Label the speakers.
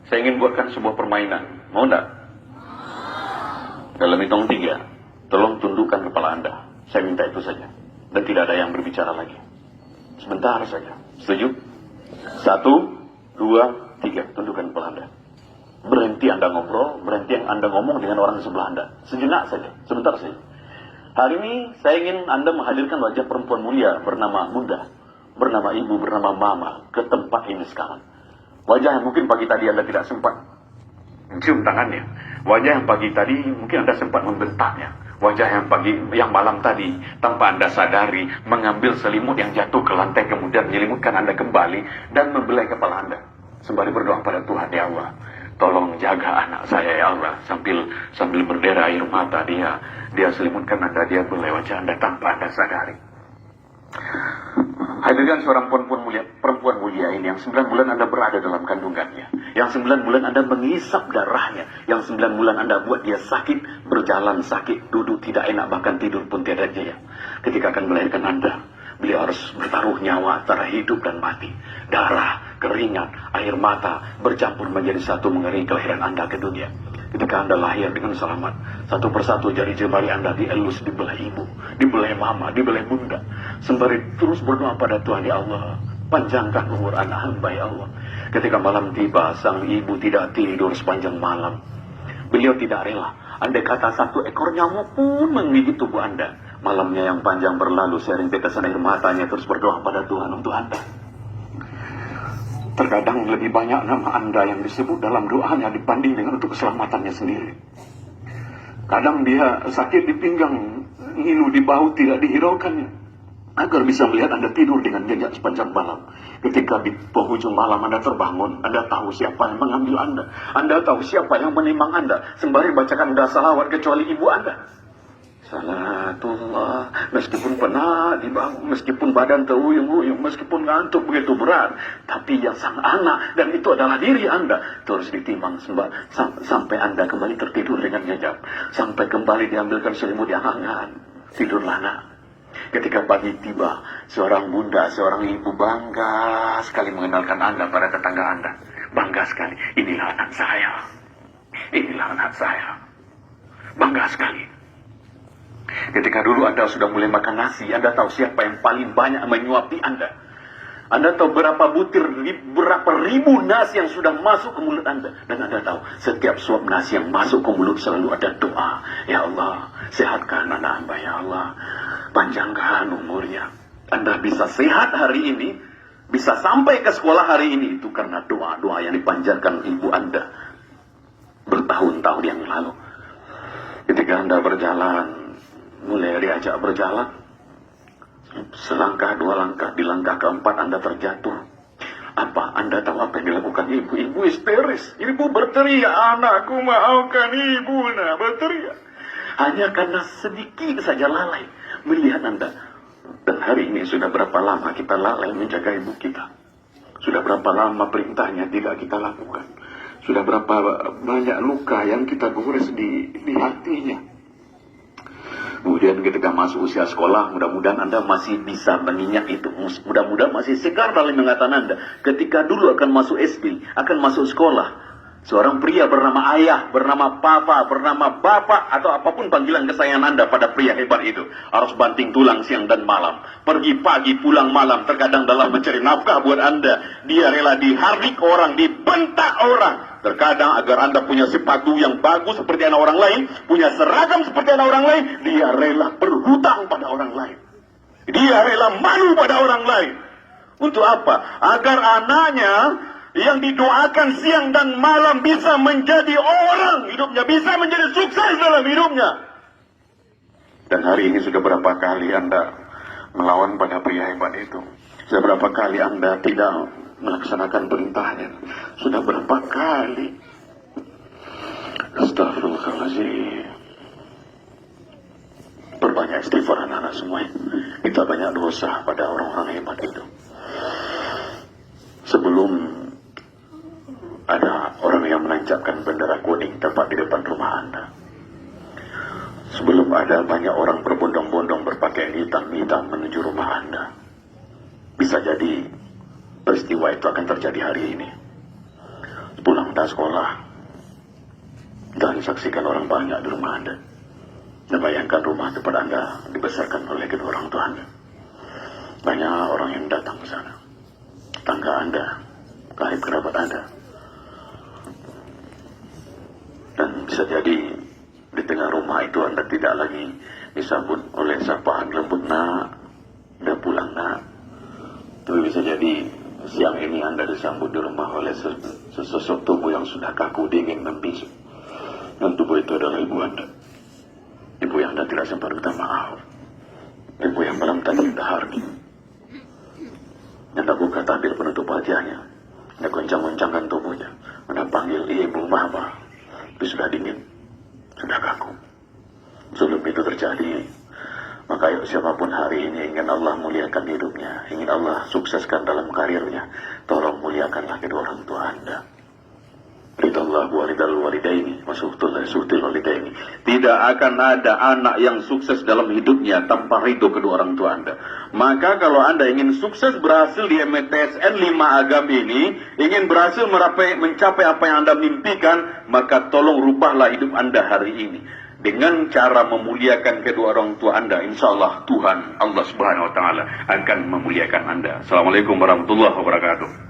Speaker 1: Saya ingin buatkan sebuah permainan. Mau enggak? Dalam hitung 3, tolong tundukkan kepala Anda. Saya minta itu saja. Dan tidak ada yang berbicara lagi. Sebentar saja. Setuju? 1, 2, 3. Tundukkan kepala Anda. Berhenti Anda ngobrol, berhenti Anda ngomong dengan orang sebelah Anda. Sejenak saja, sebentar saja. Hari ini saya ingin Anda menghadirkan wajah perempuan mulia bernama Bunda, bernama Ibu, bernama Mama ke tempat ini sekarang. Wajah yang mungkin pagi tadi Anda tidak sempat mencium tangannya. Wajah yang pagi tadi mungkin Anda sempat membentaknya. Wajah yang malam tadi tanpa Anda sadari mengambil selimut yang jatuh ke lantai kemudian menyelimutkan Anda kembali dan membelai kepala Anda. Sembari berdoa pada Tuhan, ya Allah, tolong jaga anak saya ya Allah. Sambil berdera air mata dia selimutkan Anda, dia belai wajah Anda tanpa Anda sadari. Hadirkan seorang perempuan mulia ini yang 9 bulan Anda berada dalam kandungannya, yang 9 bulan Anda mengisap darahnya, yang 9 bulan Anda buat dia sakit, berjalan sakit, duduk tidak enak, bahkan tidur pun tidak jaya. Ketika akan melahirkan Anda, beliau harus bertaruh nyawa antara hidup dan mati. Darah, keringat, air mata bercampur menjadi satu mengeringi kelahiran Anda ke dunia. Ketika Anda lahir dengan selamat, satu persatu jari jemari Anda dielus, dibelai ibu, dibelai mama, dibelai bunda. Sembari terus berdoa pada Tuhan, ya Allah, panjangkan umur anak hamba ya Allah. Ketika malam tiba, sang ibu tidak tidur sepanjang malam. Beliau tidak rela. Andai kata 1 ekor nyamuk pun menggigit tubuh Anda. Malamnya yang panjang berlalu, sering tetesan air matanya terus berdoa pada Tuhan untuk Anda. Terkadang lebih banyak nama Anda yang disebut dalam doanya dibanding dengan untuk keselamatannya sendiri. Kadang dia sakit di pinggang, ngilu di bahu tidak dihiraukannya, agar bisa melihat Anda tidur dengan nyenyak sepanjang malam. Ketika di penghujung malam Anda terbangun, Anda tahu siapa yang mengambil Anda. Anda tahu siapa yang menimang Anda, sembari bacakan Anda salawat kecuali ibu Anda. Salatullah, meskipun penat di bahu, meskipun badan teruyung-uyung, meskipun ngantuk begitu berat, tapi yang sang anak, dan itu adalah diri Anda, terus ditimbang sampai Anda kembali tertidur dengan nyenyak, sampai kembali diambilkan selimut yang hangat. Tidurlah nak. Ketika pagi tiba, seorang bunda, seorang ibu bangga sekali mengenalkan Anda pada tetangga Anda. Bangga sekali, inilah anak saya, inilah anak saya. Bangga sekali. Ketika dulu Anda sudah mulai makan nasi, Anda tahu siapa yang paling banyak menyuapi Anda. Anda tahu berapa butir, berapa ribu nasi yang sudah masuk ke mulut Anda. Dan Anda tahu setiap suap nasi yang masuk ke mulut selalu ada doa. Ya Allah, sehatkan anak hamba ya Allah, panjangkan umurnya. Anda bisa sehat hari ini, bisa sampai ke sekolah hari ini, itu karena doa-doa yang dipanjatkan ibu Anda bertahun-tahun yang lalu. Ketika Anda berjalan, mulai diajak berjalan, selangkah 2 langkah, di langkah keempat Anda terjatuh. Apa? Anda tahu apa yang dilakukan ibu? Ibu histeris. Ibu berteriak, anakku maafkan ibu, nah berteriak. Hanya karena sedikit saja lalai melihat Anda. Dan hari ini sudah berapa lama kita lalai menjaga ibu kita? Sudah berapa lama perintahnya tidak kita lakukan? Sudah berapa banyak luka yang kita gores di hatinya? Kemudian ketika masuk usia sekolah, mudah-mudahan Anda masih bisa mengingat itu. Mudah-mudahan masih segar dalam ingatan Anda. Ketika dulu akan masuk SD, akan masuk sekolah, seorang pria bernama ayah, bernama papa, bernama bapak, atau apapun panggilan kesayangan Anda pada pria hebat itu, harus banting tulang siang dan malam. Pergi pagi, pulang malam. Terkadang dalam mencari nafkah buat Anda, dia rela dihardik orang, dibentak orang. Terkadang agar Anda punya sepatu yang bagus seperti anak orang lain, punya seragam seperti anak orang lain, dia rela berhutang pada orang lain. Dia rela malu pada orang lain. Untuk apa? Agar anaknya yang didoakan siang dan malam bisa menjadi orang hidupnya, bisa menjadi sukses dalam hidupnya. Dan hari ini sudah berapa kali Anda melawan pada pria hebat itu? Sudah berapa kali Anda tidak melaksanakan perintahnya? Sudah berapa kali? Astagfirullahaladzim. Perbanyak istighfar anak-anak semua. Kita banyak dosa pada orang-orang hebat itu. Sebelum ada orang yang menancapkan bendera kuning tepat di depan rumah Anda, sebelum ada banyak orang berbondong-bondong berpakaian hitam-hitam menuju rumah Anda, bisa jadi peristiwa itu akan terjadi hari ini. Pulang Anda sekolah dan saksikan orang banyak di rumah Anda. Dan bayangkan rumah tempat Anda dibesarkan oleh kedua orang tua Anda. Banyak orang yang datang ke sana. Tangga Anda, karib kerabat Anda. Dan bisa jadi di tengah rumah itu Anda tidak lagi disambut oleh sapaan lembut, nak, udah pulang, nak. Tapi bisa jadi siang ini Anda disambut di rumah oleh sesosok tubuh yang sudah kaku, dingin, dan bisu. Dan tubuh itu adalah ibu Anda. Ibu yang Anda tidak sempat minta maaf. Ibu yang malam tadi dahar. Anda buka tabir penutup wajahnya. Anda goncang-goncangkan tubuhnya. Anda panggil ibu, mama. Tapi sudah dingin. Sudah kaku. Sebelum itu terjadi, maka yuk siapapun hari ini ingin Allah muliakan hidupnya, ingin Allah sukseskan dalam karirnya, tolong muliakanlah kedua orang tua Anda. Ridallah walidal walidaini wasuhtul walidaini. Tidak akan ada anak yang sukses dalam hidupnya tanpa ridho kedua orang tua Anda. Maka kalau Anda ingin sukses berhasil di MTSN 5 Agam ini, ingin berhasil mencapai apa yang Anda mimpikan, maka tolong rubahlah hidup Anda hari ini dengan cara memuliakan kedua orang tua Anda. Insya Allah Tuhan Allah Subhanahu Wa Taala akan memuliakan Anda. Assalamualaikum warahmatullahi wabarakatuh.